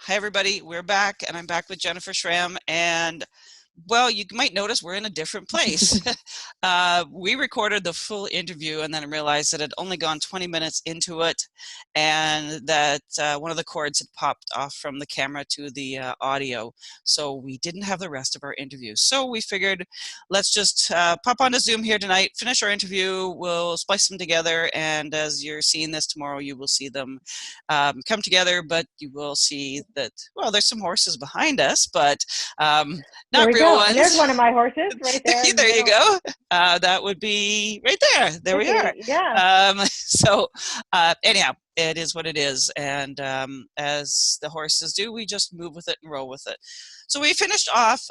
Hi, everybody. We're back, and I'm back with Jennifer Schramm. And, well, you might notice we're in a different place. We recorded the full interview and then realized that it had only gone 20 minutes into it, and that one of the cords had popped off from the camera to the audio. So we didn't have the rest of our interview. So we figured, let's just pop onto Zoom here tonight, finish our interview, we'll splice them together, and as you're seeing this tomorrow, you will see them come together, but you will see that, well, there's some horses behind us, but not real ones. And there's one of my horses right there. There you go. That would be right there. There we are. Yeah. So anyhow, it is what it is. And as the horses do, we just move with it and roll with it. So we finished off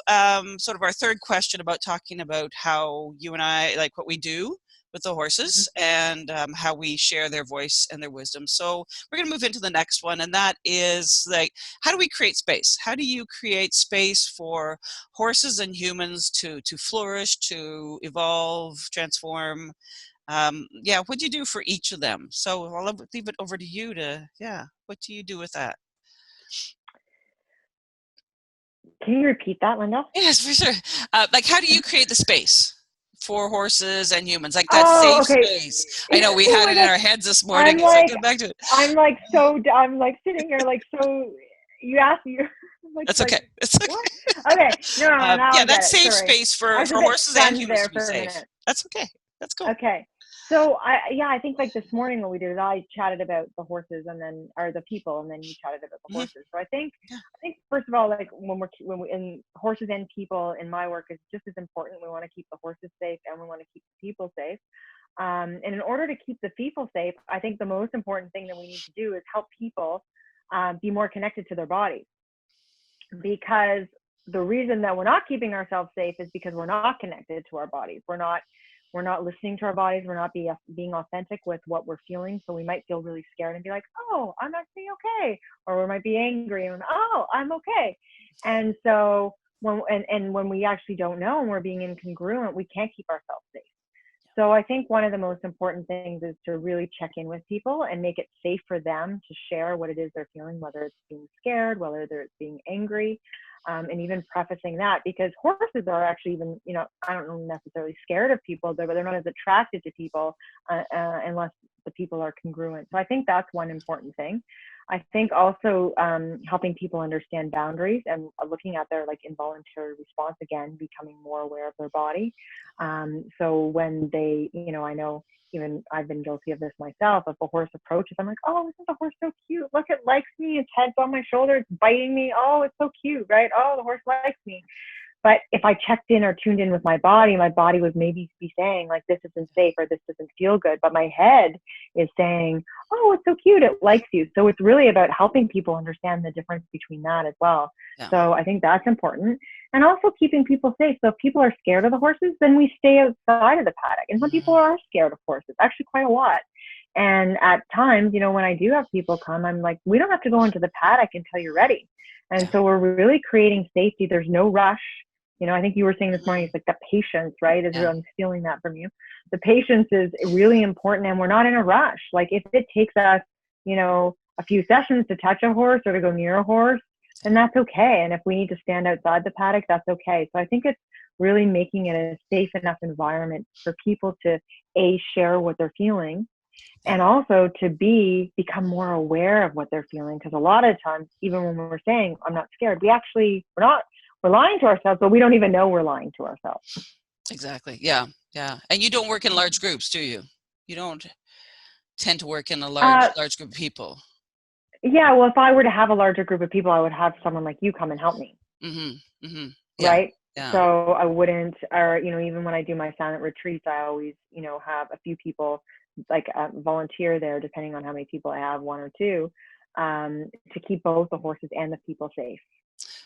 sort of our third question about talking about how you and I, like what we do with the horses and how we share their voice and their wisdom. So we're going to move into the next one, and that is like, how do we create space? How do you create space for horses and humans to flourish, to evolve, transform? Yeah, what do you do for each of them? So I'll leave it over to you to, what do you do with that? Can you repeat that, Linda? Yes, for sure. Like, how do you create the space for horses and humans, like that safe space? I know we had it in our heads this morning. Get back to it. I'm like sitting here like, so you asked me. Like, that's okay. It's okay. What? Okay. No, yeah, that safe space for horses and humans to be safe. That's okay. That's cool. Okay. So I think like this morning what we did is I chatted about the horses or the people, and then you chatted about the horses. So I think first of all, like when we in horses and people in my work is just as important. We want to keep the horses safe and we want to keep the people safe. And in order to keep the people safe, I think the most important thing that we need to do is help people be more connected to their bodies. Because the reason that we're not keeping ourselves safe is because we're not connected to our bodies. We're not listening to our bodies. We're not being authentic with what we're feeling. So we might feel really scared and be like, oh, I'm actually okay. Or we might be angry and, oh, I'm okay. And so when we actually don't know and we're being incongruent, we can't keep ourselves safe. So I think one of the most important things is to really check in with people and make it safe for them to share what it is they're feeling, whether it's being scared, whether it's being angry. And even prefacing that, because horses are actually even, I don't know, necessarily scared of people, but they're not as attracted to people unless the people are congruent. So I think that's one important thing. I think also helping people understand boundaries and looking at their like involuntary response, again, becoming more aware of their body. So when they, I know even I've been guilty of this myself. If a horse approaches, I'm like, oh, isn't the horse so cute? Look, it likes me. Its head's on my shoulder. It's biting me. Oh, it's so cute, right? Oh, the horse likes me. But if I checked in or tuned in with my body would maybe be saying like, this isn't safe or this doesn't feel good. But my head is saying, oh, it's so cute. It likes you. So it's really about helping people understand the difference between that as well. Yeah. So I think that's important. And also keeping people safe. So if people are scared of the horses, then we stay outside of the paddock. And some people are scared of horses, actually quite a lot. And at times, when I do have people come, I'm like, we don't have to go into the paddock until you're ready. And so we're really creating safety. There's no rush. I think you were saying this morning, it's like the patience, right? I'm stealing that from you. The patience is really important, and we're not in a rush. Like if it takes us, a few sessions to touch a horse or to go near a horse, then that's okay. And if we need to stand outside the paddock, that's okay. So I think it's really making it a safe enough environment for people to share what they're feeling, and also to become more aware of what they're feeling. Because a lot of times, even when we're saying I'm not scared, we're lying to ourselves, but we don't even know we're lying to ourselves. Exactly. Yeah. And you don't work in large groups, do you? You don't tend to work in a large group of people. Yeah. Well, if I were to have a larger group of people, I would have someone like you come and help me. Yeah. Right. Yeah. So I wouldn't, or, even when I do my silent retreats, I always, have a few people like volunteer there, depending on how many people I have, one or two, to keep both the horses and the people safe.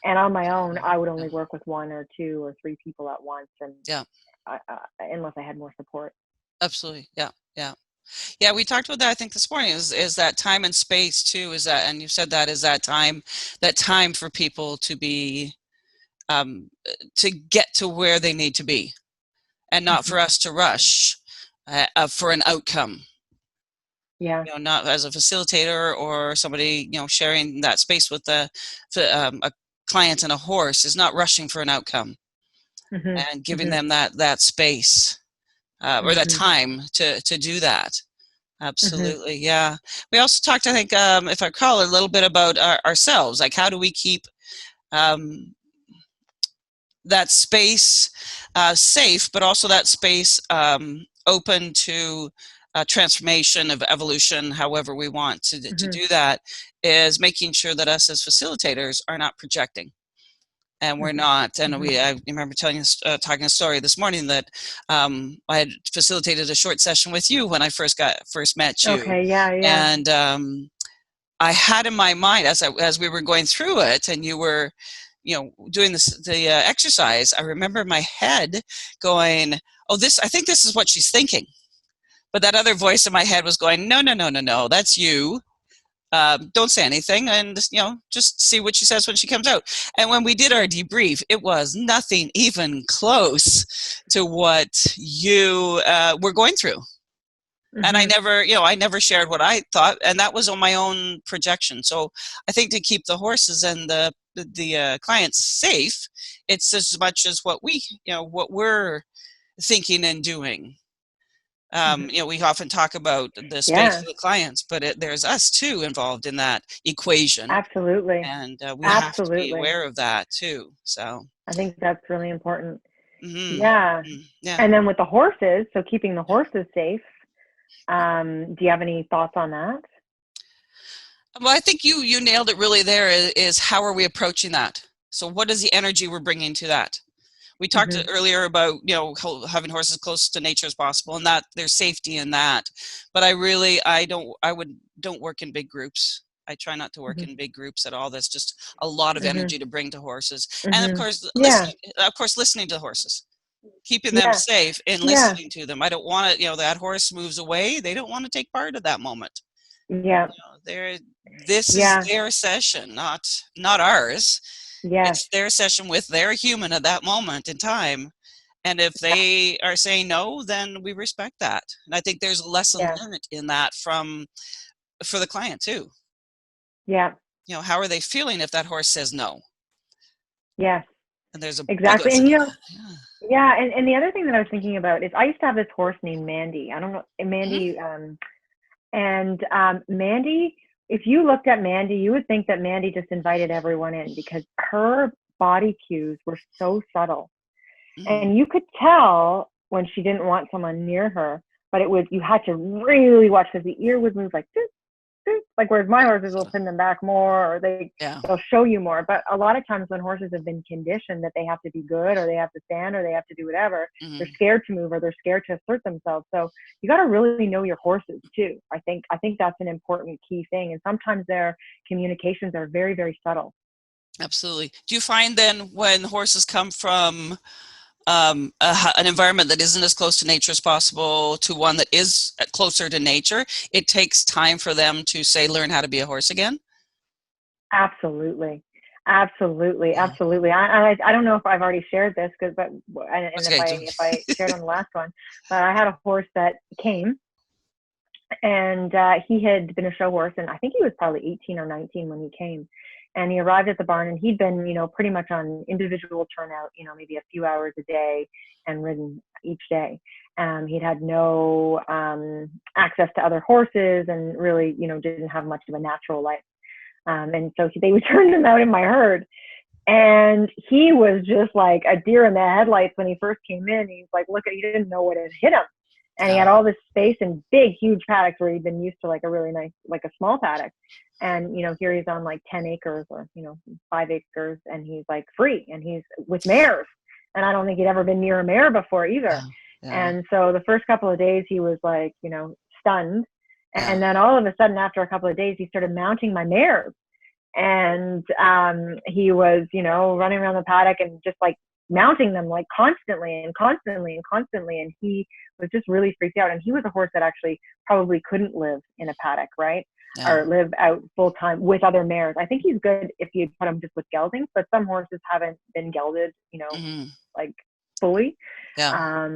And on my own, I would only work with one or two or three people at once, and unless I had more support. Absolutely, yeah. We talked about that. I think this morning is that time and space too. Is that, and you said that is that time for people to be, to get to where they need to be, and not for us to rush for an outcome. Yeah. Not as a facilitator or somebody, sharing that space with a client and a horse, is not rushing for an outcome Mhm. and giving Mhm. them that space, or that Mhm. time to do that. Mhm. Absolutely, yeah. We also talked, I think, if I recall, a little bit about ourselves, like how do we keep um, that space safe, but also that space open to transformation, of evolution, however we want to Mhm. do that, is making sure that us as facilitators are not projecting. And we're Mhm. not. And Mhm. I remember talking a story this morning that I had facilitated a short session with you when I first met you, Okay. Yeah. Yeah. and I had in my mind, as we were going through it, and you were, doing the exercise. I remember my head going, "Oh, this. I think this is what she's thinking." But that other voice in my head was going, "No, no, no, no, no. That's you. Don't say anything, and just see what she says when she comes out." And when we did our debrief, it was nothing even close to what you were going through. And Mhm. I never shared what I thought, and that was on my own projection. So I think to keep the horses and the clients safe, it's as much as what we're thinking and doing. Mhm. We often talk about the space Yeah. of the clients, but there's us too involved in that equation, Absolutely. and we have to be Absolutely. aware of that too. So, I think that's really important. hmm Yeah. yeah. And then with the horses, so keeping the horses safe, do you have any thoughts on that? Well, I think you nailed it really there. Is how are we approaching that? So, what is the energy we're bringing to that? We talked Mhm. earlier about having horses close to nature as possible, and that there's safety in that. But I don't work in big groups. I try not to work Mhm. in big groups at all. That's just a lot of Mhm. energy to bring to horses, and Mhm. Yeah. of course listening to horses, keeping them Yeah. safe and Yeah. listening to them. I don't want to, that horse moves away. They don't want to take part of that moment. Yeah. They're This is Yeah. their session, not ours. Yes. It's their session with their human at that moment in time, and if they are saying no, then we respect that. And I think there's a lesson Yeah. learned in that for the client too. Yeah. How are they feeling if that horse says no? Yes. And there's a big Exactly. lesson And in that. Yeah. yeah, and the other thing that I was thinking about is I used to have this horse named Mandy. I don't know, Mhm. Mandy, and Mandy, if you looked at Mandy, you would think that Mandy just invited everyone in because her body cues were so subtle. Mhm. And you could tell when she didn't want someone near her, but you had to really watch because the ear would move like this, like whereas my horses will So, pin them back more or yeah. they'll show you more. But a lot of times when horses have been conditioned that they have to be good or they have to stand or they have to do whatever, they're Mhm. scared to move or they're scared to assert themselves. So you got to really know your horses too. I think that's an important key thing. And sometimes their communications are very, very subtle. Absolutely. Do you find then when horses come from an environment that isn't as close to nature as possible to one that is closer to nature, it takes time for them to say, learn how to be a horse again? Absolutely. Absolutely, Yeah. absolutely. I don't know if I've already shared this because and That's if okay. I shared on the last one, but I had a horse that came and he had been a show horse and I think he was probably 18 or 19 when he came, and he arrived at the barn and he'd been pretty much on individual turnout, maybe a few hours a day and ridden each day. He'd had no access to other horses and really didn't have much of a natural life. And so they would turn him out in my herd. And he was just like a deer in the headlights when he first came in. He's like, look, he didn't know what had hit him. And he Yeah. had all this space and big, huge paddocks where he'd been used to like a really nice, like a small paddock. And, here he's on like 10 acres or, 5 acres and he's like free and he's with mares. And I don't think he'd ever been near a mare before either. Yeah. Yeah. And so the first couple of days he was like, stunned. Yeah. And then all of a sudden, after a couple of days, he started mounting my mares and he was running around the paddock and just like mounting them like constantly and constantly and constantly, and he was just really freaked out. And he was a horse that actually probably couldn't live in a paddock, right, Yeah. or live out full time with other mares. I think he's good if you put him just with geldings, but some horses haven't been gelded Hmm. like fully, Yeah.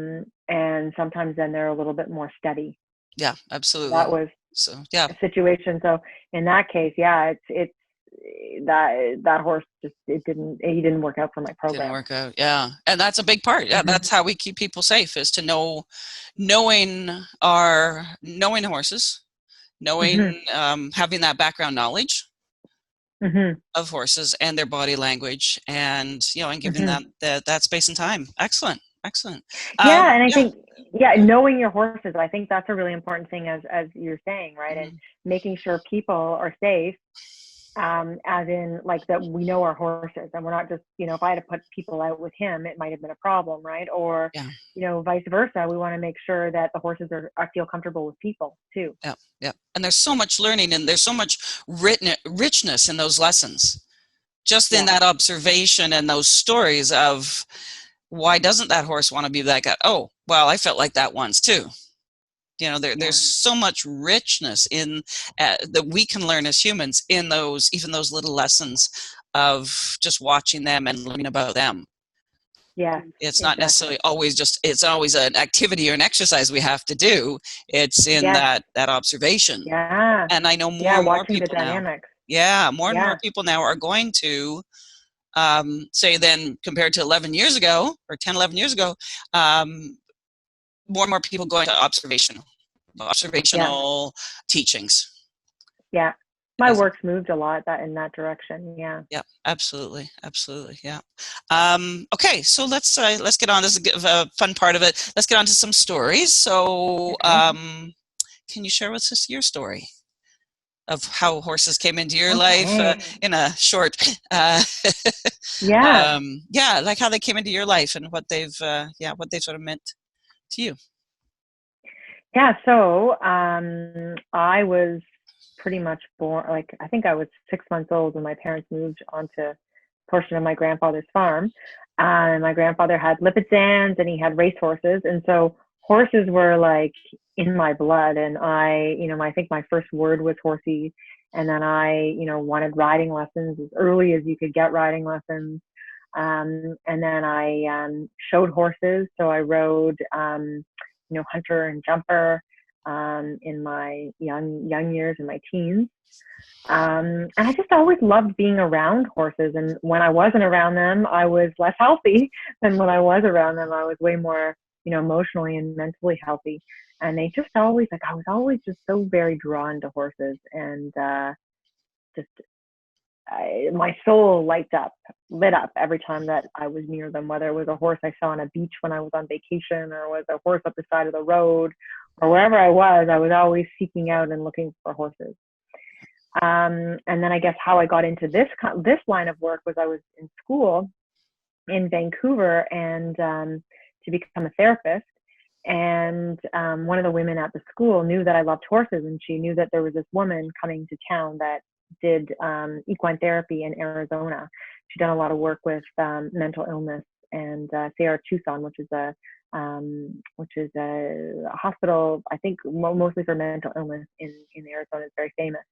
and sometimes then they're a little bit more steady. Yeah. That Absolutely. was So yeah, situation. So in that case, yeah, it's that horse just he didn't work out for my didn't program. work out. Yeah, and that's a big part. Yeah, Mm-hmm. that's how we keep people safe, is to knowing horses, Mm-hmm. knowing having that background knowledge Mm-hmm. of horses and their body language, and and giving Mm-hmm. them that space and time. Excellent, excellent. Yeah, and I Yeah. think, yeah, knowing your horses, I think that's a really important thing, as you're saying, right? And Mhm. making sure people are safe, as in like that we know our horses, and we're not just, if I had to put people out with him, it might have been a problem, right? Or Yeah. vice versa. We want to make sure that the horses are feel comfortable with people too. Yeah, yeah. And there's so much learning, and there's so much richness in those lessons, just in Yeah. that observation and those stories of why doesn't that horse want to be that guy? Oh, well, I felt like that once too. There's Yeah. so much richness in that we can learn as humans in even those little lessons of just watching them and learning about them. Yes, It's not exactly. necessarily it's always an activity or an exercise we have to do. It's in Yes. that observation. Yeah. And I know more Yeah. and more Watching the people now. dynamics. Yeah, more and more Yeah. people now are going to say, then compared to 11 years ago or 10, 11 years ago, um, more and more people going to Yeah. observational teachings. Yeah. My As work's moved a lot in that direction. Yeah. Yeah, absolutely, absolutely, yeah. Okay, so let's get on. This is a fun part of it. Let's get on to some stories. So, Okay. can you share with us your story of how horses came into your life Okay. in a short, Yeah. yeah, like how they came into your life and what they've sort of meant to you. Yeah. So, I was pretty much born, like, I think I was 6 months old when my parents moved onto a portion of my grandfather's farm. And my grandfather had Lipizans and he had race horses. And so horses were like in my blood. And I think my first word was horsey. And then I wanted riding lessons as early as you could get riding lessons. And then I showed horses. So I rode, hunter and jumper in my young years, in my teens. And I just always loved being around horses. And when I wasn't around them, I was less healthy than when I was around them. I was way more, emotionally and mentally healthy. And they just always, like, I was always just so very drawn to horses. And just my soul lit up every time that I was near them, whether it was a horse I saw on a beach when I was on vacation, or was a horse up the side of the road, or wherever I was always seeking out and looking for horses. And then I guess how I got into this line of work was I was in school in Vancouver, and to become a therapist. And one of the women at the school knew that I loved horses, and she knew that there was this woman coming to town that did equine therapy in Arizona. She'd done a lot of work with mental illness, and CR Tucson, which is a hospital, I think mostly for mental illness in Arizona, is very famous.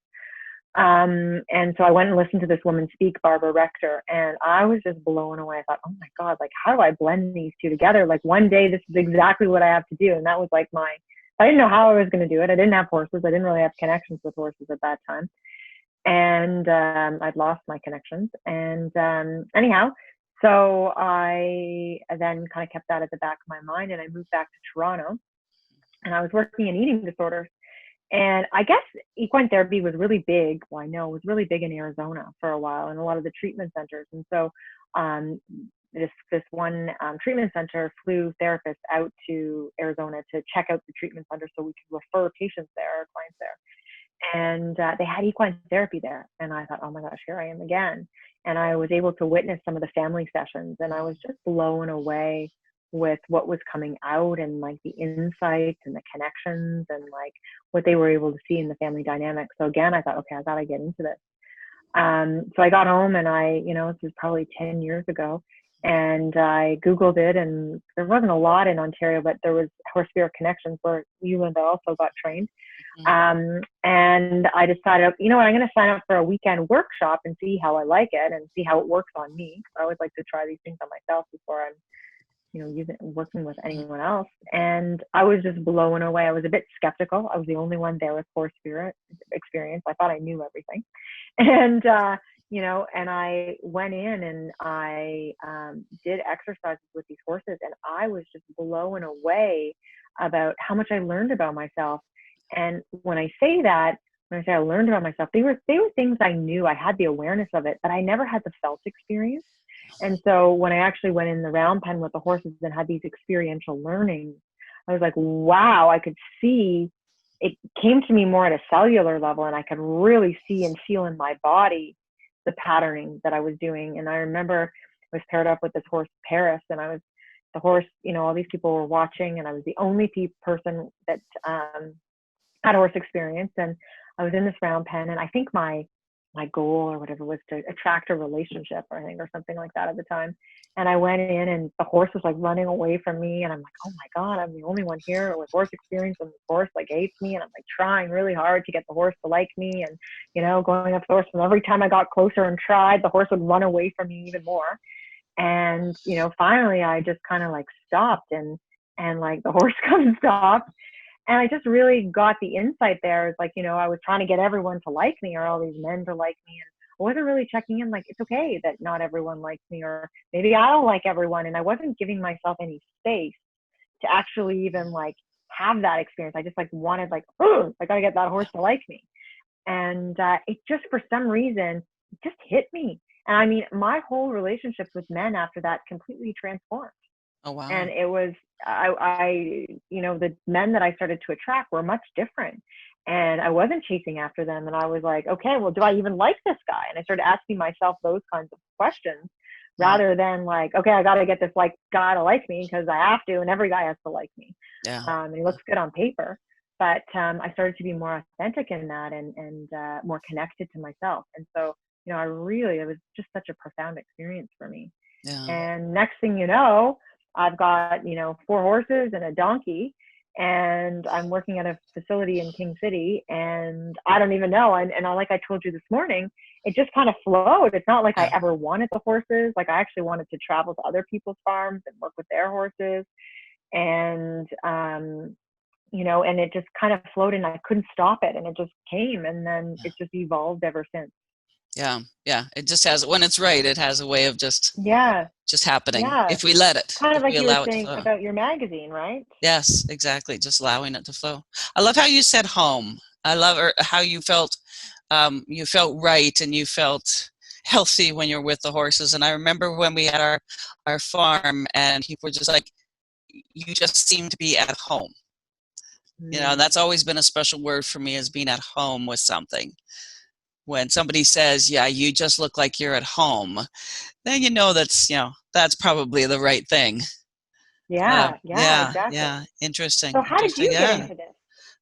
And so I went and listened to this woman speak, Barbara Rector, and I was just blown away. I thought, oh my God, like, how do I blend these two together? Like, one day this is exactly what I have to do. And that was like I didn't know how I was going to do it. I didn't have horses. I didn't really have connections with horses at that time. And I'd lost my connections. And anyhow, so I then kind of kept that at the back of my mind, and I moved back to Toronto, and I was working in eating disorders. And I guess equine therapy was really big. Well, I know it was really big in Arizona for a while, and a lot of the treatment centers. And so um, this one treatment center flew therapists out to Arizona to check out the treatment center so we could refer patients there, or clients there. And they had equine therapy there. And I thought, oh my gosh, here I am again. And I was able to witness some of the family sessions, and I was just blown away with what was coming out, and like the insights and the connections, and like what they were able to see in the family dynamic. So again, I thought, okay, I got to get into this. So I got home, and this was probably 10 years ago, and I Googled it, and there wasn't a lot in Ontario, but there was Horse Spirit Connections, where you and I also got trained. And I decided, you know what, I'm going to sign up for a weekend workshop and see how I like it and see how it works on me. I always like to try these things on myself before I'm working with anyone else. And I was just blown away. I was a bit skeptical. I was the only one there with horse spirit experience. I thought I knew everything. And, and I went in and I did exercises with these horses, and I was just blown away about how much I learned about myself. And when I say that, when I say I learned about myself, they were things I knew. I had the awareness of it, but I never had the felt experience. And so when I actually went in the round pen with the horses and had these experiential learnings, I was like, wow, I could see it came to me more at a cellular level, and I could really see and feel in my body the patterning that I was doing. And I remember I was paired up with this horse, Paris, and I was the horse, all these people were watching, and I was the only person that had horse experience. And I was in this round pen, and I think my goal or whatever was to attract a relationship, I think, or something like that at the time. And I went in, and the horse was like running away from me, and I'm like, oh my God, I'm the only one here with horse experience, and the horse like hates me. And I'm like trying really hard to get the horse to like me, and going up to the horse, and every time I got closer and tried, the horse would run away from me even more. And finally I just kind of like stopped, and like the horse kind of stopped. And I just really got the insight there. It's like, I was trying to get everyone to like me, or all these men to like me. And I wasn't really checking in, like, it's okay that not everyone likes me, or maybe I don't like everyone. And I wasn't giving myself any space to actually even like have that experience. I just like wanted like, oh, I got to get that horse to like me. And it just, for some reason, it just hit me. And I mean, my whole relationships with men after that completely transformed. Oh, wow. And it was, the men that I started to attract were much different. And I wasn't chasing after them. And I was like, okay, well, do I even like this guy? And I started asking myself those kinds of questions rather than like, okay, I got to get this like guy to like me because I have to, and every guy has to like me. Yeah. And he looks good on paper. But I started to be more authentic in that, and more connected to myself. And so, it was just such a profound experience for me. Yeah. And next thing you know, I've got, 4 horses and a donkey, and I'm working at a facility in King City, and I don't even know. And like I told you this morning, it just kind of flowed. It's not like I ever wanted the horses. Like I actually wanted to travel to other people's farms and work with their horses. And, and it just kind of flowed, and I couldn't stop it. And it just came, and then it just evolved ever since. Yeah. Yeah. It just has, when it's right, it has a way of just happening. Yeah. If we let it, Kind of like you were saying flow. about your magazine, right? Yes, exactly. Just allowing it to flow. I love how you said home. I love how you felt right, and you felt healthy when you're with the horses. And I remember when we had our farm, and people were just like, you just seem to be at home. That's always been a special word for me, as being at home with something. When somebody says, yeah, you just look like you're at home, then that's probably the right thing. Yeah, exactly. Yeah, interesting. So how did you get into this?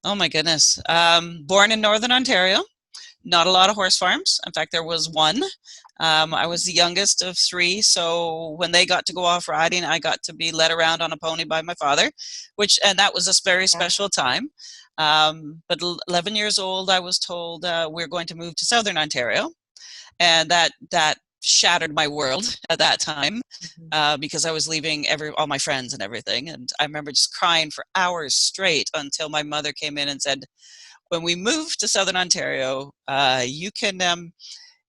Oh my goodness. Born in Northern Ontario, not a lot of horse farms. In fact, there was one. I was the youngest of 3, so when they got to go off riding, I got to be led around on a pony by my father, and that was a very special time. But 11 years old, I was told we're going to move to Southern Ontario, and that shattered my world at that time, because I was leaving all my friends and everything. And I remember just crying for hours straight until my mother came in and said, when we move to Southern Ontario, you can,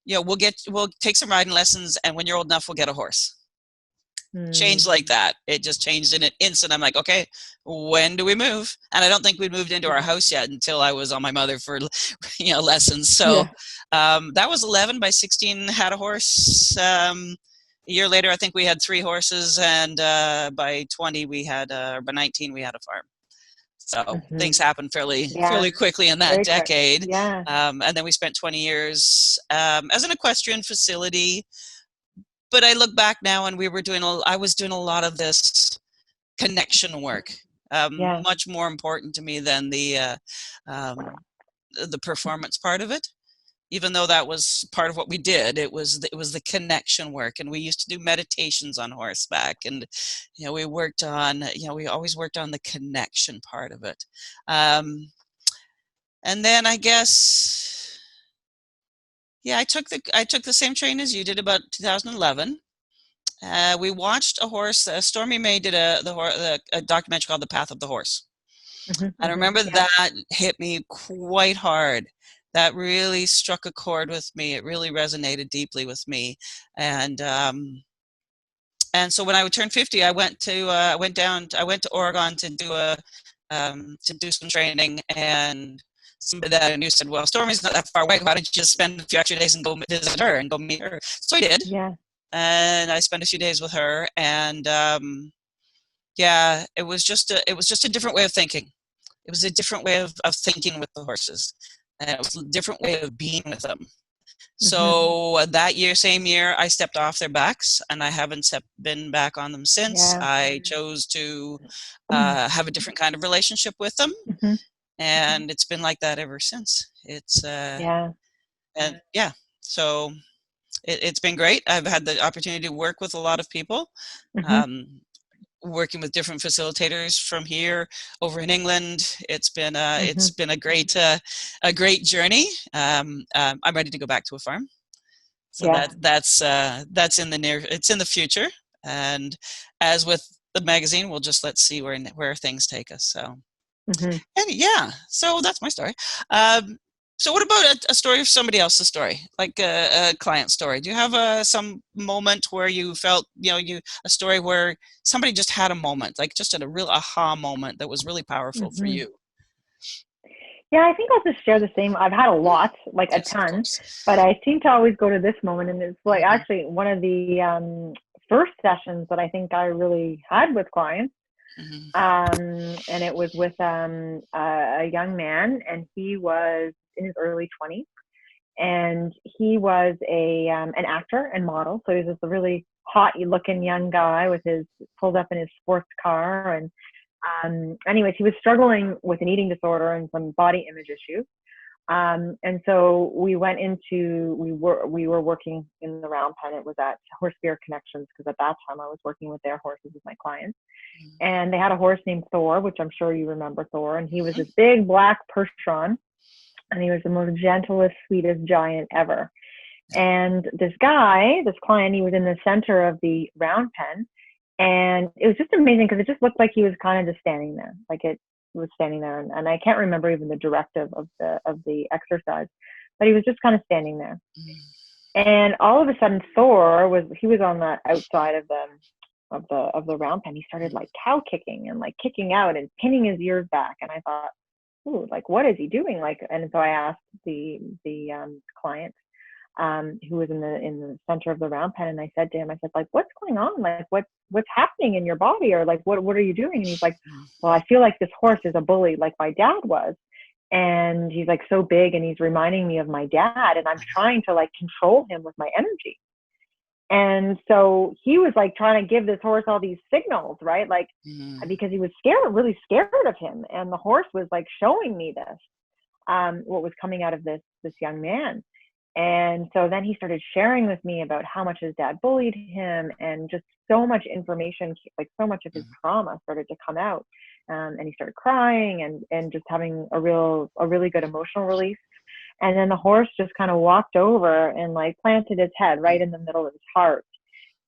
we'll take some riding lessons, and when you're old enough, we'll get a horse. Changed like that. It just changed in an instant. I'm like, okay, when do we move? And I don't think we'd moved into our house yet until I was on my mother for, lessons. So that was 11. By 16, had a horse. A year later, I think we had 3 horses, and by 20, by 19, we had a farm. So things happened fairly quickly in that decade. And then we spent 20 years as an equestrian facility. But I look back now, and I was doing a lot of this connection work, much more important to me than the performance part of it. Even though that was part of what we did, it was the connection work. And we used to do meditations on horseback, and we worked on we always worked on the connection part of it. And then I guess I took the same train as you did, about 2011. We watched a horse. Stormy May did a documentary called "The Path of the Horse," and I remember Yeah. that hit me quite hard. That really struck a chord with me. It really resonated deeply with me, and so when I would turn 50, I went to Oregon to do some training, and somebody that I knew said, "Well, Stormy's not that far away. Why don't you just spend a few extra days and go visit her and go meet her?" So I did, Yeah. and I spent a few days with her, and yeah, it was just a different way of thinking. It was a different way of thinking with the horses, and it was a different way of being with them. Hmm. So that year, same year, I stepped off their backs, and I haven't been back on them since. Yeah. I chose to have a different kind of relationship with them, Hmm. and it's been like that ever since. Yeah. And yeah, so it's been great. I've had the opportunity to work with a lot of people. Hmm. Um, Working with different facilitators from here over in England. Hmm. It's been a great journey. I'm ready to go back to a farm. So Yeah. that's in the it's in the future. And as with the magazine, we'll just let's see where things take us. So Hmm. and yeah, so that's my story. Um, so what about a story of somebody else's story, like a client story? Do you have some moment where you felt, a story where somebody just had a moment, like just a real aha moment that was really powerful for Hmm. you? Yeah, I think I'll just share the same. I've had a lot, like a Yes, of ton, course. but I seem to always go to this moment, and it's like Hmm. actually one of the first sessions that I think I really had with clients. Hmm. And it was with a young man, and he was in his early 20s, and he was an actor and model. So he was just a really hot looking young guy with his pulled up in his sports car, and anyways, he was struggling with an eating disorder and some body image issues. And so we were working in the round pen. It was at Horse Spirit Connections, because at that time I was working with their horses with my clients. And they had a horse named Thor, which I'm sure you remember Thor. And he was this big black Percheron, and he was the most gentlest, sweetest giant ever. And this client, he was in the center of the round pen, and it was just amazing because it just looked like he was kind of just standing there, like it was standing there, and I can't remember even the directive of the exercise, but he was just kind of standing there. And all of a sudden, he was on the outside of the round pen. He started like cow kicking and like kicking out and pinning his ears back, and I thought, ooh, like what is he doing? Like, and so I asked the client, who was in the center of the round pen, and I said to him, I said, like, what's going on? Like, what's happening in your body, or like what are you doing? And he's like, well, I feel like this horse is a bully, like my dad was. And he's like so big, and he's reminding me of my dad, and I'm trying to like control him with my energy. And so he was like trying to give this horse all these signals, right? Like, because he was scared, really scared of him. And the horse was like showing me this, what was coming out of this young man. And so then he started sharing with me about how much his dad bullied him, and just so much information, like so much of his trauma started to come out. And he started crying, and just having a really good emotional release. And then the horse just kind of walked over and like planted its head right in the middle of his heart.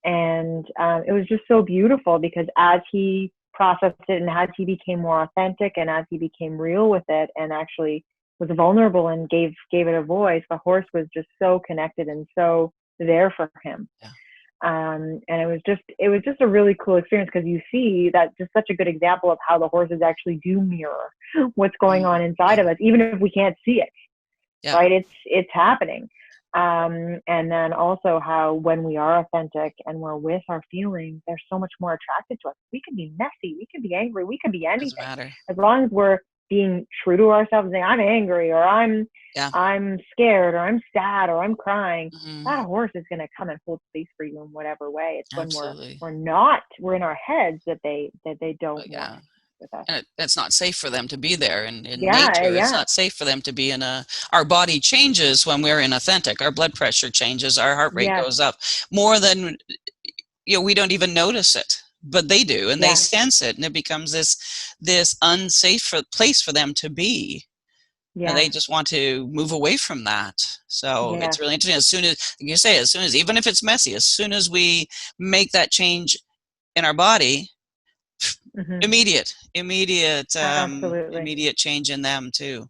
And it was just so beautiful, because as he processed it, and as he became more authentic, and as he became real with it, and actually was vulnerable and gave it a voice, the horse was just so connected and so there for him. Yeah. And it was just a really cool experience, because you see that just such a good example of how the horses actually do mirror what's going on inside of us, even if we can't see it. Yeah. Right? It's happening. And then also how when we are authentic and we're with our feelings, they're so much more attracted to us. We can be messy, we can be angry, we can be Doesn't anything, matter. as long as we're being true to ourselves, saying I'm angry, or I'm scared, or I'm sad, or I'm crying. That horse is going to come and hold space for you in whatever way. It's when Absolutely. we're in our heads that they don't want with us. And it's not safe for them to be there in Yeah, nature. It's yeah. not safe for them to be our body changes when we're inauthentic. Our blood pressure changes, our heart rate Yes. goes up more than, we don't even notice it, but they do, and they sense it, and it becomes this unsafe place for them to be. and they Yeah. just want to move away from that. So Yeah. it's really interesting. As soon as, like you say, as soon as, even if it's messy, as soon as we make that change in our body, Hmm. Absolutely. immediate change in them too.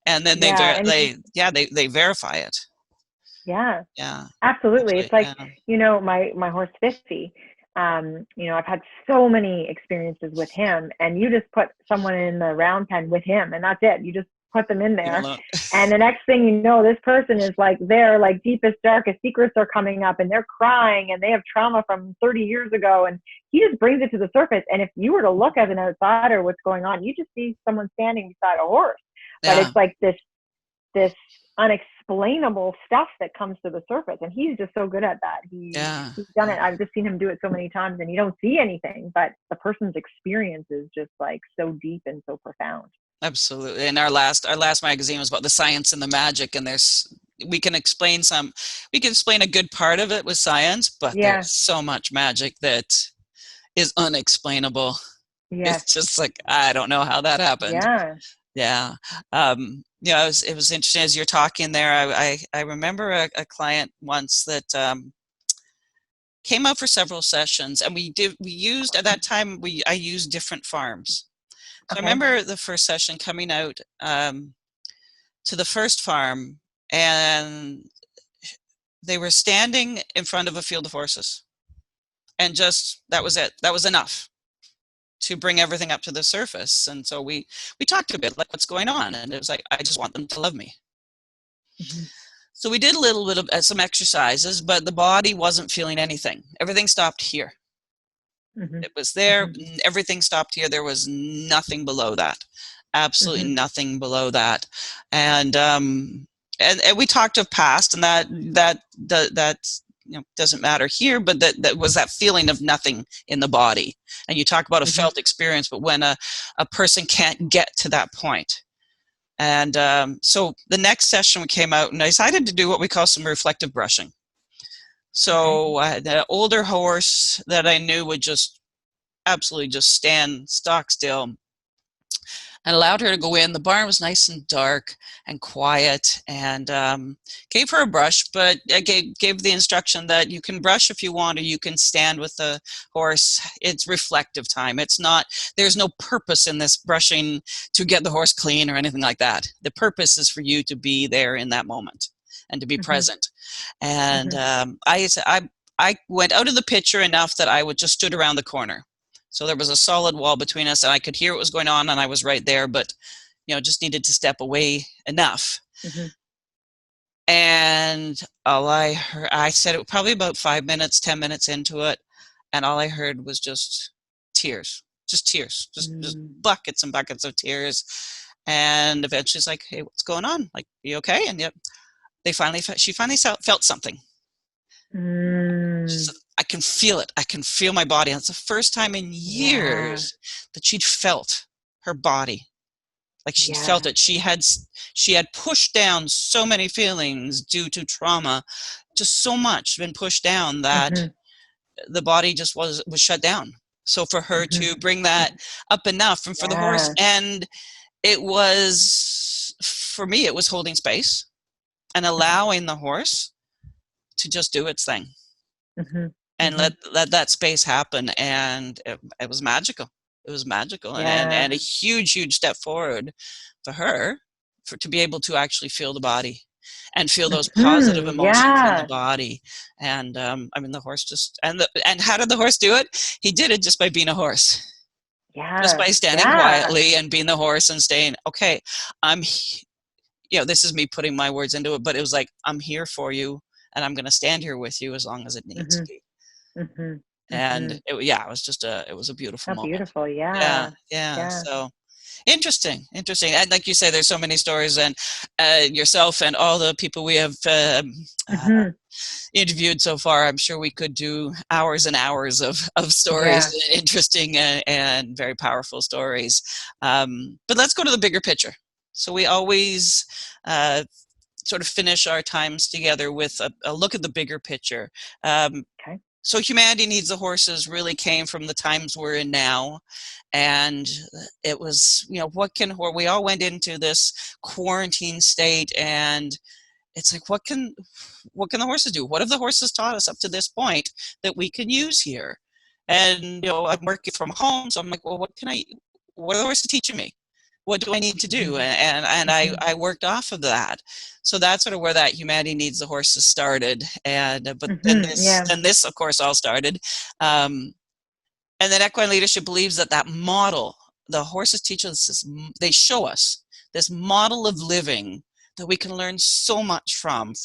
And then Yeah. And it's, they verify it. yeah, Yeah, absolutely. actually, It's like, yeah. my horse 50, I've had so many experiences with him, and you just put someone in the round pen with him, and that's it. You just put them in Leave it there. alone. And the next thing you know, this person is like, their like deepest, darkest secrets are coming up, and they're crying, and they have trauma from 30 years ago. And he just brings it to the surface. And if you were to look as an outsider, what's going on, you just see someone standing beside a horse. But Yeah, it's like this unexplainable stuff that comes to the surface, and he's just so good at that. yeah, He's done yeah. it. I've just seen him do it so many times, and you don't see anything, but the person's experience is just like so deep and so profound. Absolutely. And our last magazine was about the science and the magic, and we can explain a good part of it with science, but Yeah. there's so much magic that is unexplainable. Yes. It's just like, I don't know how that happened. Yeah. Yeah. It was interesting as you're talking there. I remember a client once that came out for several sessions, and we used at that time I used different farms. So I Okay. remember the first session coming out to the first farm, and they were standing in front of a field of horses, and just that was it. That was enough to bring everything up to the surface. And so we talked a bit like, what's going on, and it was like, I just want them to love me. Hmm. So we did a little bit of some exercises, but the body wasn't feeling anything. Everything stopped here. Hmm. It was there. Hmm. Everything stopped here. There was nothing below that. Absolutely Hmm. nothing below that. And and we talked of past, and that doesn't matter here, but that was that feeling of nothing in the body. And you talk about a Hmm. felt experience, but when a person can't get to that point. And so the next session we came out, and I decided to do what we call some reflective brushing. Okay. So the older horse that I knew would just absolutely just stand stock still, and allowed her to go in. The barn was nice and dark and quiet, and gave her a brush, but I gave the instruction that you can brush if you want, or you can stand with the horse. It's reflective time. It's not, there's no purpose in this brushing to get the horse clean or anything like that. The purpose is for you to be there in that moment and to be Hmm. present. And Hmm. I went out of the picture enough that I would just stood around the corner. So there was a solid wall between us, and I could hear what was going on, and I was right there, but just needed to step away enough. Hmm. And all I heard, I said it probably about 5 minutes, 10 minutes into it, and all I heard was just tears, just Hmm. buckets and buckets of tears. And eventually, it's like, "Hey, what's going on? Like, are you okay?" And yep, she finally felt something. She Mm. said, I can feel it. I can feel my body. And it's the first time in Yeah. years that she'd felt her body. Like she'd felt Yeah. it. She had pushed down so many feelings due to trauma, just so much been pushed down that Hmm. the body just was shut down. So for her Hmm. to bring that up enough, and for the horse, Yeah. and it was, for me, it was holding space and allowing the horse to just do its thing, Hmm. and Hmm. let that space happen. And it was magical. It was magical, Yeah. and a huge step forward for her, to be able to actually feel the body and feel those positive Hmm. emotions in the Yeah. body. And I mean, the horse just, and how did the horse do it? He did it just by being a horse, just Yeah. by standing Yeah. quietly and being the horse and staying, okay, I'm this is me putting my words into it, but it was like, I'm here for you, and I'm going to stand here with you as long as it needs to Hmm. be. Hmm. And Hmm. it was just it was a beautiful How moment. beautiful. Yeah, Yeah. yeah. Yeah. So interesting. And like you say, there's so many stories, and yourself and all the people we have Hmm. interviewed so far, I'm sure we could do hours and hours of stories, Yeah. interesting and very powerful stories. But let's go to the bigger picture. So we always uh, sort of finish our times together with a look at the bigger picture. Um, Okay. So humanity needs the horses really came from the times we're in now, and it was, we all went into this quarantine state, and it's like, what can the horses do? What have the horses taught us up to this point that we can use here? And I'm working from home, so I'm like, well, what are the horses teaching me? What do I need to do? And I worked off of that. So that's sort of where that humanity needs the horses started. And but Yeah. then this of course all started. And then equine leadership believes that model, the horses teach us this, they show us this model of living that we can learn so much from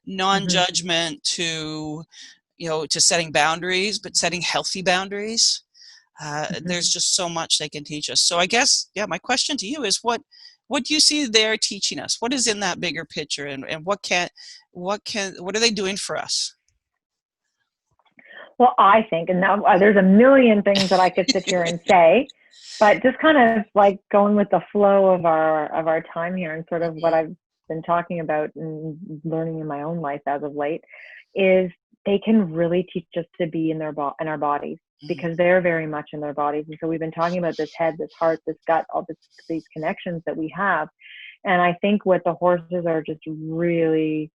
non-judgment to, to setting boundaries, but setting healthy boundaries. There's just so much they can teach us. So I guess, my question to you is, what do you see they're teaching us? What is in that bigger picture, and what are they doing for us? Well, I think, and now there's a million things that I could sit here and say, but just kind of like going with the flow of our time here, and sort of what I've been talking about and learning in my own life as of late, is they can really teach us to be in our bodies, because they're very much in their bodies. And so we've been talking about this head, this heart, this gut, all these connections that we have. And I think what the horses are just really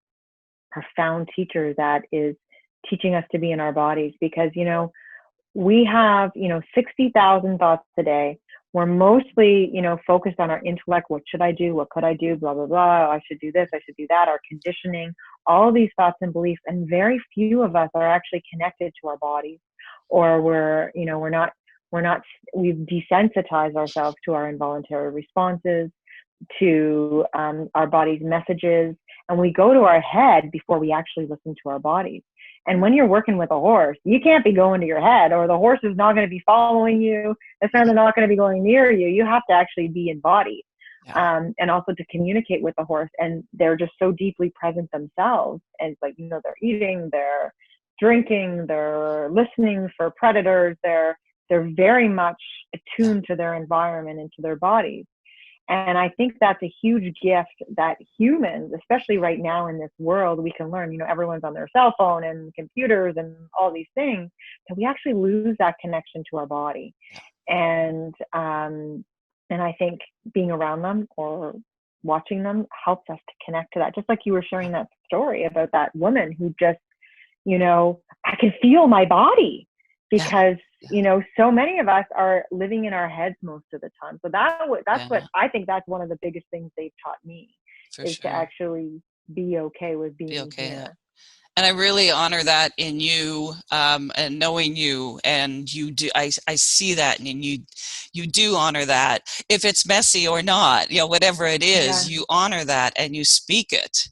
profound teachers at is teaching us to be in our bodies, because we have 60,000 thoughts a day. We're mostly focused on our intellect. What should I do? What could I do? Blah blah blah. I should do this, I should do that. Our conditioning, all of these thoughts and beliefs, and very few of us are actually connected to our bodies, or we've desensitized ourselves to our involuntary responses, to our body's messages, and we go to our head before we actually listen to our bodies. And when you're working with a horse, you can't be going to your head, or the horse is not going to be following you. It's certainly not going to be going near you. You have to actually be embodied, and also to communicate with the horse. And they're just so deeply present themselves. And it's like, they're eating, they're drinking, they're listening for predators. They're very much attuned to their environment and to their bodies. And I think that's a huge gift that humans, especially right now in this world, we can learn. Everyone's on their cell phone and computers and all these things, that we actually lose that connection to our body. And I think being around them or watching them helps us to connect to that. Just like you were sharing that story about that woman who just, I can feel my body, because so many of us are living in our heads most of the time. So that's what I think, that's one of the biggest things they've taught me, is to actually be okay with being here. And I really honor that in you, and knowing you, and you do. I see that, and you do honor that. If it's messy or not, whatever it is, you honor that and you speak it.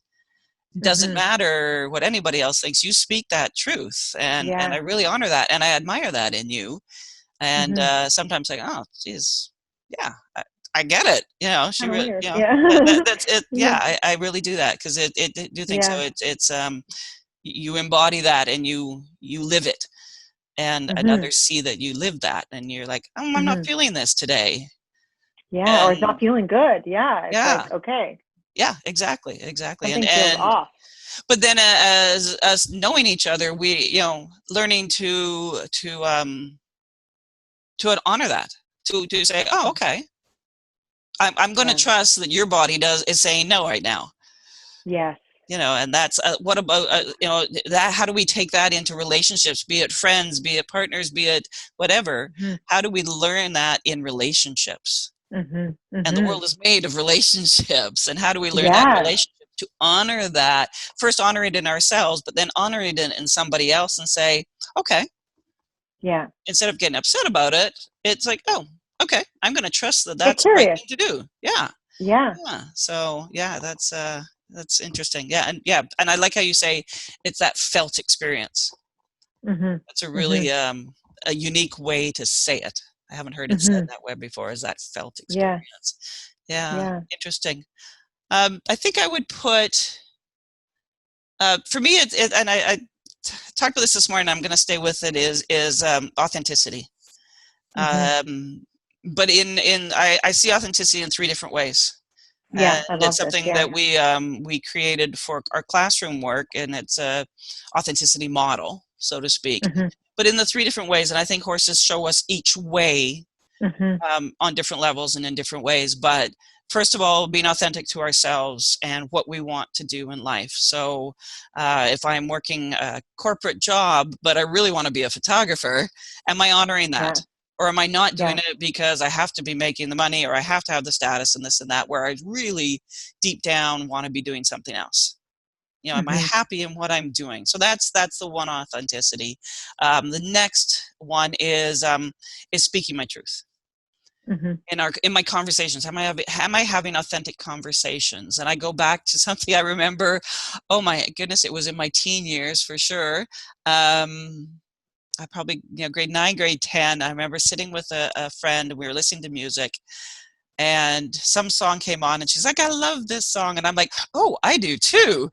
Doesn't matter what anybody else thinks. You speak that truth, and I really honor that, and I admire that in you. And sometimes like, oh, geez, yeah, I get it. She really, weird. that's it. Yeah, I really do that, because it do think so. It's you embody that, and you live it, and others see that you live that, and you're like, oh, I'm not feeling this today. Yeah, or it's not feeling good. Yeah, it's like, okay. Yeah, exactly. Something feels off. But then, as us knowing each other, we, learning to honor that, to say, oh, okay, I'm going to trust that your body is saying no right now. Yes. And that's what about that? How do we take that into relationships, be it friends, be it partners, be it whatever? How do we learn that in relationships? And the world is made of relationships. And how do we learn that relationship to honor that? First, honor it in ourselves, but then honor it in somebody else, and say, okay. Yeah. Instead of getting upset about it, it's like, oh, okay, I'm going to trust that that's the right thing to do. Yeah. So that's interesting. And I like how you say it's that felt experience. That's a really a unique way to say it. I haven't heard it said that way before. Is that felt experience? Yeah. Interesting. I think I would put, for me, and I talked about this morning. I'm going to stay with it. Is authenticity. But I see authenticity in 3 different ways. Yeah, and it's something that we created for our classroom work, and it's a authenticity model. so to speak, Mhm. but in the three different ways. And I think horses show us each way, Mhm. on different levels and in different ways. But first of all, being authentic to ourselves and what we want to do in life. So if I'm working a corporate job, but I really want to be a photographer, am I honoring that? Yeah. Or am I not doing Yeah. it because I have to be making the money, or I have to have the status and this and that, where I really deep down want to be doing something else? Am I Mhm. happy in what I'm doing? So that's the one, authenticity. The next one is speaking my truth Mhm. in my conversations. Am I having authentic conversations? And I go back to something I remember. Oh my goodness, it was in my teen years for sure. I probably, grade 9, grade 10. I remember sitting with a friend, and we were listening to music, and some song came on, and she's like, "I love this song," and I'm like, "Oh, I do too."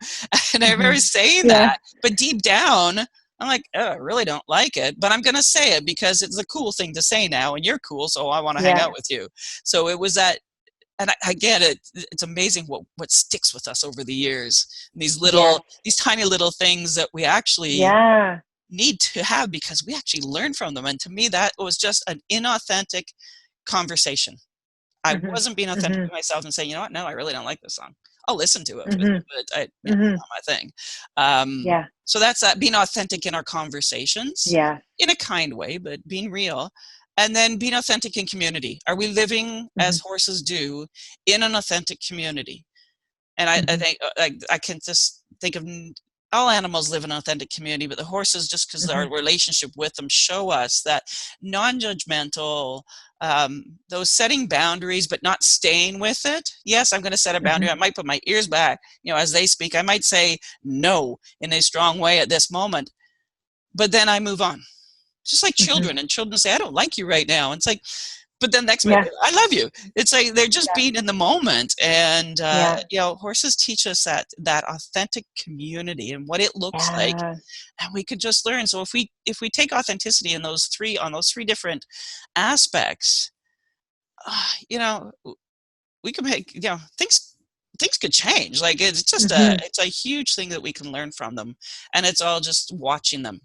And I remember Mhm. saying Yeah. that, but deep down, I'm like, "Oh, I really don't like it," but I'm going to say it because it's a cool thing to say now, and you're cool, so I want to hang Yeah. out with you. So it was that. And I get it. It's amazing what sticks with us over the years. And Yes. these tiny little things that we actually Yeah. need to have because we actually learn from them. And to me, that was just an inauthentic conversation. I Mhm. wasn't being authentic Mhm. to myself and saying, you know what, no, I really don't like this song. I'll listen to it, Mhm. but it's Mhm. not my thing. Yeah. So that's that, being authentic in our conversations Yeah. in a kind way, but being real. And then being authentic in community. Are we living as Mhm. horses do in an authentic community? And I Mhm. think I can just think of all animals live in an authentic community, but the horses, just because our Mhm. relationship with them, show us that non-judgmental, those setting boundaries, but not staying with it. Yes, I'm going to set a boundary. Mhm. I might put my ears back, as they speak. I might say no in a strong way at this moment, but then I move on. Just like Mhm. children, and children say, "I don't like you right now." And it's like, but then next minute, Yeah. I love you. It's like they're just Yeah. being in the moment. And Yeah. horses teach us that authentic community and what it looks like, Yeah. and we could just learn. So if we take authenticity in those three different aspects, you know we can make, things could change. Like, it's just Mhm. it's a huge thing that we can learn from them, and it's all just watching them.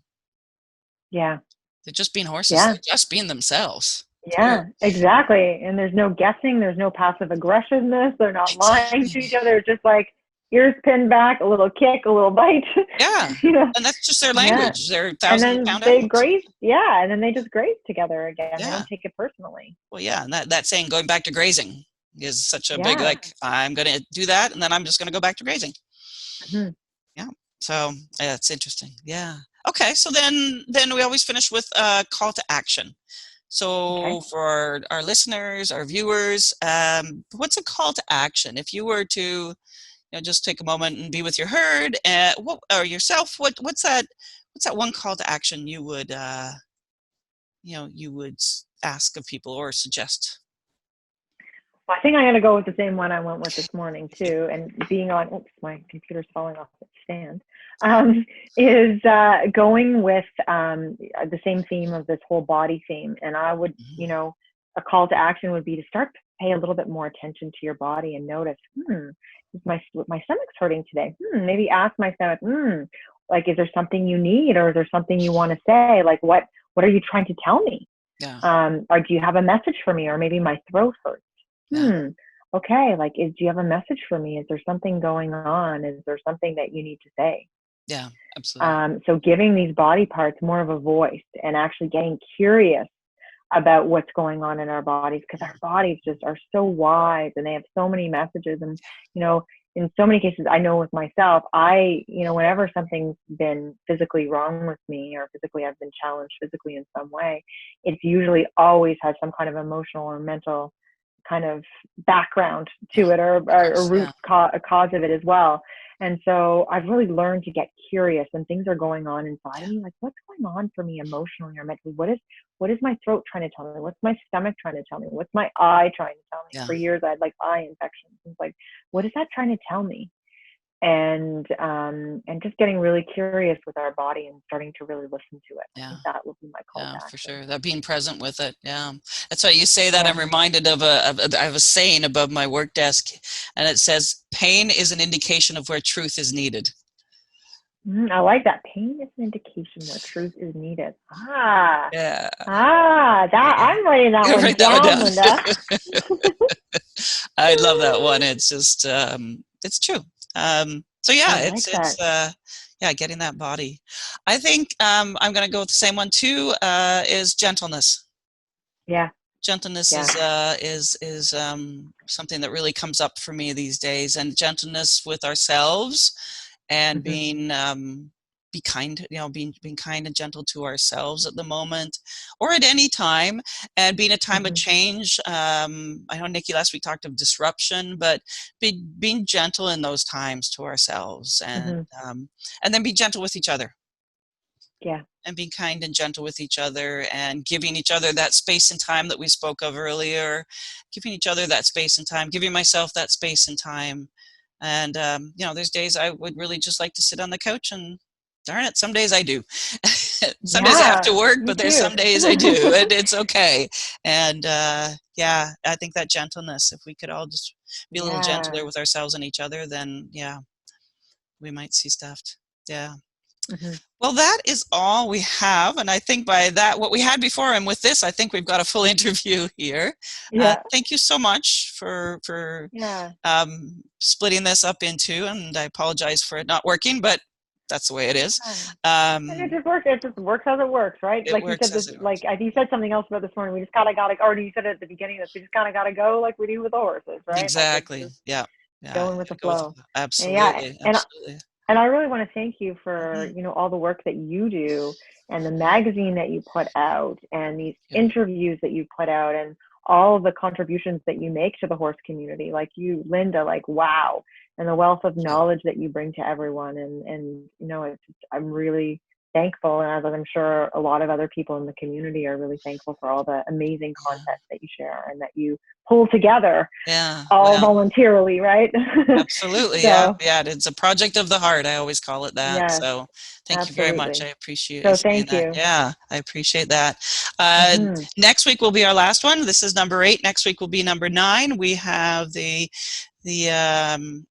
Yeah. They're just being horses. Yeah. They're just being themselves too. Yeah, exactly. And there's no guessing, there's no passive aggressiveness. They're not lying to Exactly. each other. It's just like ears pinned back, a little kick, a little bite. Yeah, you know. and that's just their Yeah. language. They're And thousand then pound they animals. graze, yeah, and then they just graze together again. They Yeah. don't take it personally. Well, yeah, and that saying, going back to grazing, is such a big, Yeah. like, I'm going to do that, and then I'm just going to go back to grazing. Mhm. Yeah. So yeah, it's interesting. Yeah. Okay. So then we always finish with a call to action. Okay. So for our listeners, our viewers, what's a call to action? If you were to, just take a moment and be with your herd, or yourself, what's that one call to action you would ask of people or suggest? Well, I think I'm going to go with the same one I went with this morning too. And being on, oops, my computer's falling off its stand, um, is going with the same theme of this whole body theme. And I would, Mhm. a call to action would be to start to pay a little bit more attention to your body and notice, is my stomach's hurting today? Maybe ask my stomach, like, is there something you need, or is there something you want to say? Like, what are you trying to tell me? Yeah. Or do you have a message for me? Or maybe my throat hurts. Yeah. hmm okay, like, do you have a message for me? Is there something going on? Is there something that you need to say? Yeah. Absolutely. So giving these body parts more of a voice and actually getting curious about what's going on in our bodies, because our bodies just are so wise and they have so many messages. And you know in so many cases, I know with myself, whenever something's been physically wrong with me, or physically I've been challenged physically in some way, it's usually always has some kind of emotional or mental kind of background Yeah. to it, or, Of or a course. root Yeah. a cause of it as well. And so I've really learned to get curious when things are going on inside of me, like, what's going on for me emotionally or mentally? What is my throat trying to tell me? What's my stomach trying to tell me? What's my eye trying to tell me? Yeah. For years I had like eye infections. It's like, what is that trying to tell me? And just getting really curious with our body and starting to really listen to it. I Yeah. think that would be my call Yeah, to for action. sure. That being present with it. Yeah. That's why you say that. Yeah. I'm reminded I have a saying above my work desk, and it says, pain is an indication of where truth is needed. I like that. Pain is an indication where truth is needed. Ah, Yeah. that Yeah. I'm writing that one Write that one down, down. Linda. I love that one. It's just, it's true. So I yeah, like that. yeah, getting that body. I think I'm going to go with the same one too. Is gentleness. Yeah, Gentleness yeah. is something that really comes up for me these days, and gentleness with ourselves, and Hmm. being be kind, being kind and gentle to ourselves at the moment, or at any time, and being a time of Hmm. change. I know Nikki last week talked of disruption, but being gentle in those times to ourselves, Hmm. and then be gentle with each other, Yeah. and being kind and gentle with each other, and giving each other that space and time that we spoke of earlier, giving each other that space and time, giving myself that space and time. And there's days I would really just like to sit on the couch, and darn it, some days I do. Some days I have Yeah, to work, me but there's too. some days I do, and it's okay. And yeah, I think that gentleness, if we could all just be a little Yeah. gentler with ourselves and each other, then yeah, we might see stuff. Yeah. Hmm. Well, that is all we have. And I think by that, what we had before, and with this, I think we've got a full interview here. Yeah. Thank you so much for Yeah. splitting this up into, and I apologize for it not working, but that's the way it is. Yeah. And it Um, just works. It just works as it works, right? it Like you works said as this, it works. like you said something else about this morning. We just kind of gotta, or you said it at the beginning that we just kind of gotta go, like we do with the horses, right? Like it's Exactly. just Yeah. Yeah. going with the Go with flow. And yeah, absolutely. and Absolutely. and I really want to thank you for, Hmm. all the work that you do and the magazine that you put out and these Yeah. interviews that you put out and all of the contributions that you make to the horse community. Like you, Linda, like wow. And the wealth of Yeah. knowledge that you bring to everyone. And I'm really thankful. And as I'm sure a lot of other people in the community are really thankful for all the amazing Yeah. content that you share and that you pull together Yeah. all Well, voluntarily, right? absolutely. Yeah. So Yeah. It's a project of the heart. I always call it that. yes, So thank you very much. I absolutely. appreciate you So saying thank that. you. Yeah. I appreciate that. Hmm. Next week will be our last one. This is number 8. Next week will be number 9. We have the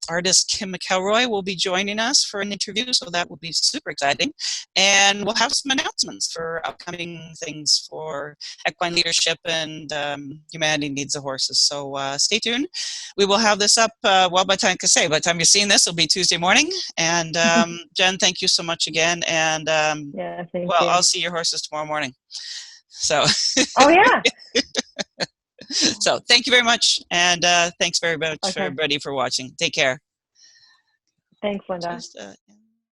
artist Kim McElroy will be joining us for an interview, so that will be super exciting. And we'll have some announcements for upcoming things for equine leadership and humanity needs the horses. So stay tuned. We will have this up, well, by the time you're seeing this, it'll be Tuesday morning. And Jen, thank you so much again. And Yeah, thank well, you. I'll see your horses tomorrow morning. So Oh yeah. so thank you very much, and thanks very much for Okay. everybody for watching. Take care. Thanks, Linda. Just